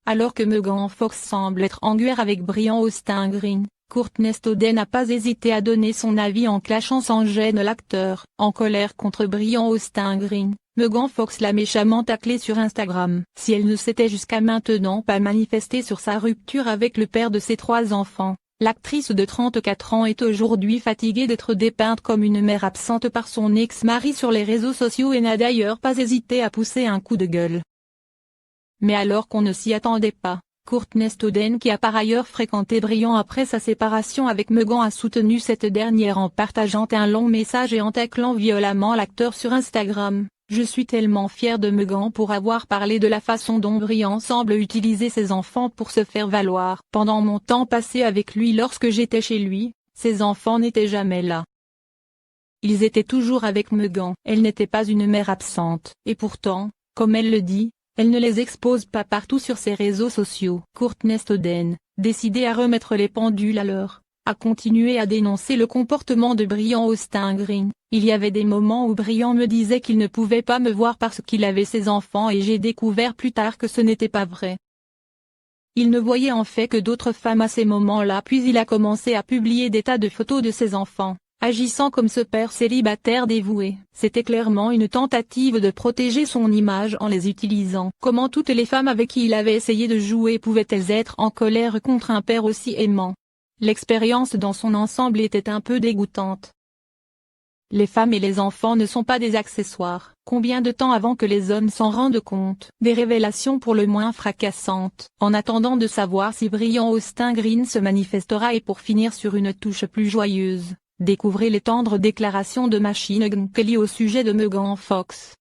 Alors que Megan Fox semble être en guerre avec Brian Austin Green, Courtney Stodden n'a pas hésité à donner son avis en clashant sans gêne l'acteur. En colère contre Brian Austin Green, Megan Fox l'a méchamment taclé sur Instagram. Si elle ne s'était jusqu'à maintenant pas manifestée sur sa rupture avec le père de ses 3 enfants, l'actrice de 34 ans est aujourd'hui fatiguée d'être dépeinte comme une mère absente par son ex-mari sur les réseaux sociaux et n'a d'ailleurs pas hésité à pousser un coup de gueule. Mais alors qu'on ne s'y attendait pas, Courtney Stodden, qui a par ailleurs fréquenté Brian après sa séparation avec Megan, a soutenu cette dernière en partageant un long message et en taclant violemment l'acteur sur Instagram. Je suis tellement fière de Megan pour avoir parlé de la façon dont Brian semble utiliser ses enfants pour se faire valoir. Pendant mon temps passé avec lui lorsque j'étais chez lui, ses enfants n'étaient jamais là. Ils étaient toujours avec Megan. Elle n'était pas une mère absente. Et pourtant, comme elle le dit, elle ne les expose pas partout sur ses réseaux sociaux. Courtney Stodden, décidée à remettre les pendules à l'heure, a continué à dénoncer le comportement de Brian Austin Green. Il y avait des moments où Brian me disait qu'il ne pouvait pas me voir parce qu'il avait ses enfants et j'ai découvert plus tard que ce n'était pas vrai. Il ne voyait en fait que d'autres femmes à ces moments-là, puis il a commencé à publier des tas de photos de ses enfants, agissant comme ce père célibataire dévoué. C'était clairement une tentative de protéger son image en les utilisant. Comment toutes les femmes avec qui il avait essayé de jouer pouvaient-elles être en colère contre un père aussi aimant? L'expérience dans son ensemble était un peu dégoûtante. Les femmes et les enfants ne sont pas des accessoires. Combien de temps avant que les hommes s'en rendent compte? Des révélations pour le moins fracassantes. En attendant de savoir si Brian Austin Green se manifestera, et pour finir sur une touche plus joyeuse, découvrez les tendres déclarations de Machine Gun Kelly au sujet de Megan Fox.